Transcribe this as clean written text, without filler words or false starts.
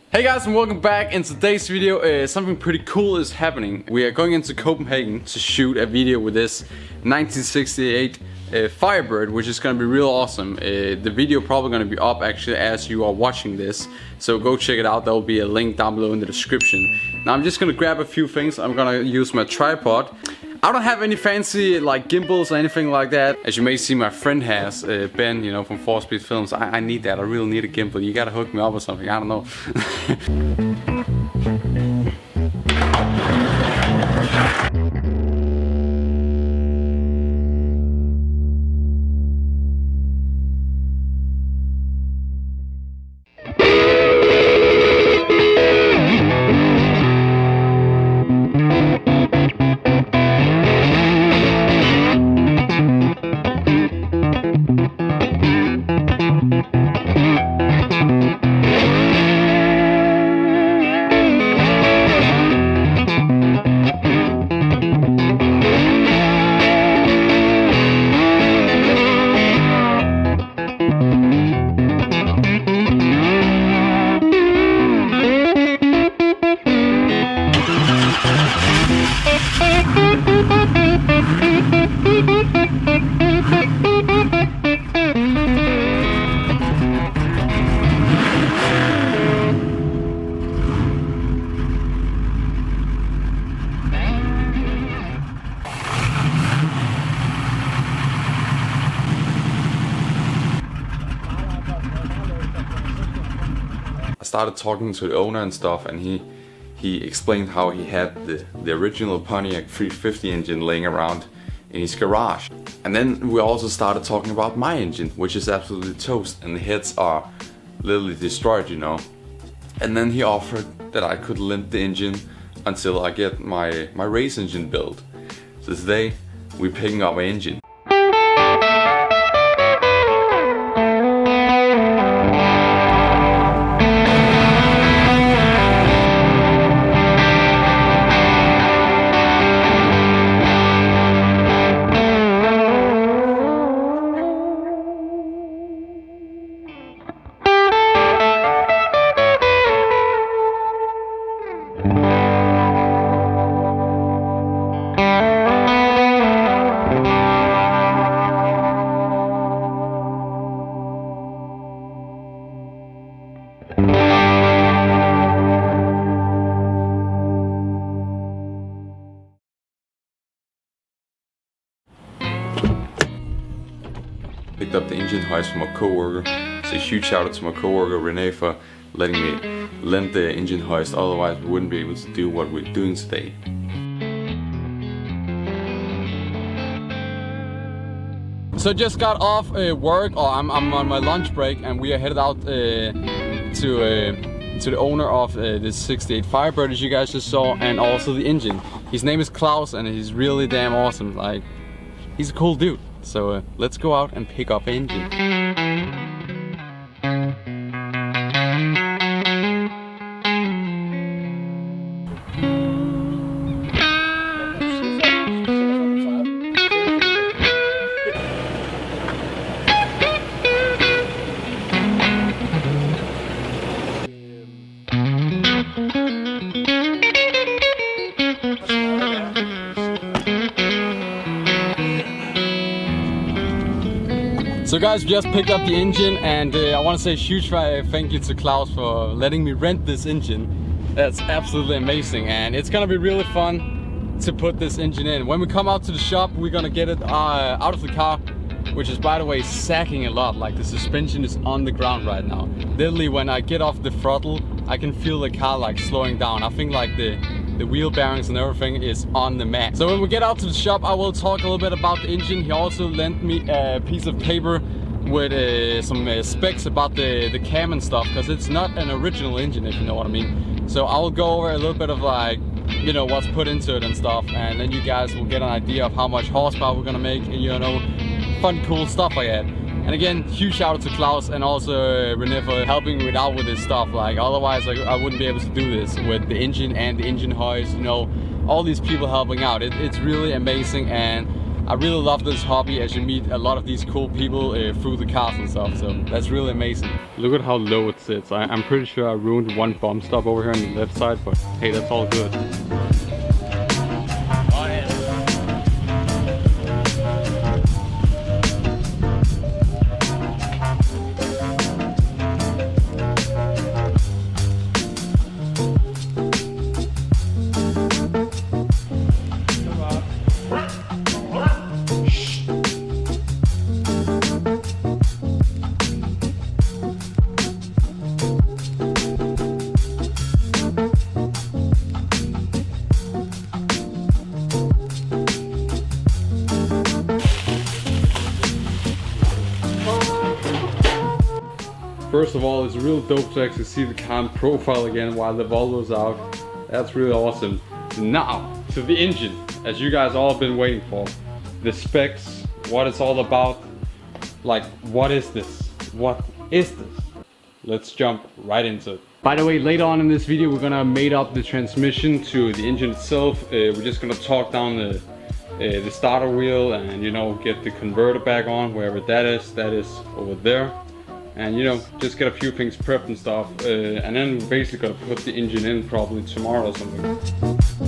Hey guys, and welcome back. In today's video, something pretty cool is happening. We are going into Copenhagen to shoot a video with this 1968 Firebird, which is gonna be real awesome. The video probably gonna be up actually as you are watching this, so go check it out. There will be a link down below in the description. Now I'm just gonna grab a few things. I'm gonna use my tripod. I don't have any fancy like gimbals or anything like that. As you may see, my friend has, Ben, you know, from 4-Speed Films. I need that. I really need a gimbal. You gotta hook me up or something. I don't know. I started talking to the owner and stuff, and he explained how he had the original Pontiac 350 engine laying around in his garage. And then we also started talking about my engine, which is absolutely toast and the heads are literally destroyed, you know. And then he offered that I could lend the engine until I get my race engine built. So today we're picking up my engine. Picked up the engine hoist from a co-worker, so a huge shout out to my co-worker Renee for letting me lend the engine hoist, otherwise we wouldn't be able to do what we're doing today. So just got off work, or I'm on my lunch break, and we are headed out to the owner of this 68 Firebird, as you guys just saw, and also the engine. His name is Klaus, and he's really damn awesome. Like, he's a cool dude. So let's go out and pick up engine. So guys, we just picked up the engine, and I want to say a huge thank you to Klaus for letting me rent this engine. That's absolutely amazing, and it's gonna be really fun to put this engine in. When we come out to the shop, we're gonna get it out of the car, which is, by the way, sagging a lot. Like, the suspension is on the ground right now. Literally, when I get off the throttle, I can feel the car like slowing down. I think like the wheel bearings and everything is on the max. So when we get out to the shop, I will talk a little bit about the engine. He also lent me a piece of paper with some specs about the cam and stuff, because it's not an original engine, if you know what I mean. So I'll go over a little bit of, like, you know, what's put into it and stuff, and then you guys will get an idea of how much horsepower we're gonna make, and, you know, fun, cool stuff like that. And again, huge shout out to Klaus and also Renee for helping me out with this stuff. Like, otherwise I wouldn't be able to do this with the engine and the engine hoist, you know, all these people helping out. It's really amazing, and I really love this hobby, as you meet a lot of these cool people through the cars and stuff, so that's really amazing. Look at how low it sits. I'm pretty sure I ruined one bump stop over here on the left side, but hey, that's all good. First of all, it's real dope to actually see the car in profile again while the Volvo's out. That's really awesome. Now, to the engine, as you guys all have been waiting for. The specs, what it's all about. Like, what is this? What is this? Let's jump right into it. By the way, later on in this video, we're gonna mate up the transmission to the engine itself. We're just gonna torque down the starter wheel and, you know, get the converter back on, wherever that is over there. And, you know, just get a few things prepped and stuff, and then we're basically gonna put the engine in probably tomorrow or something.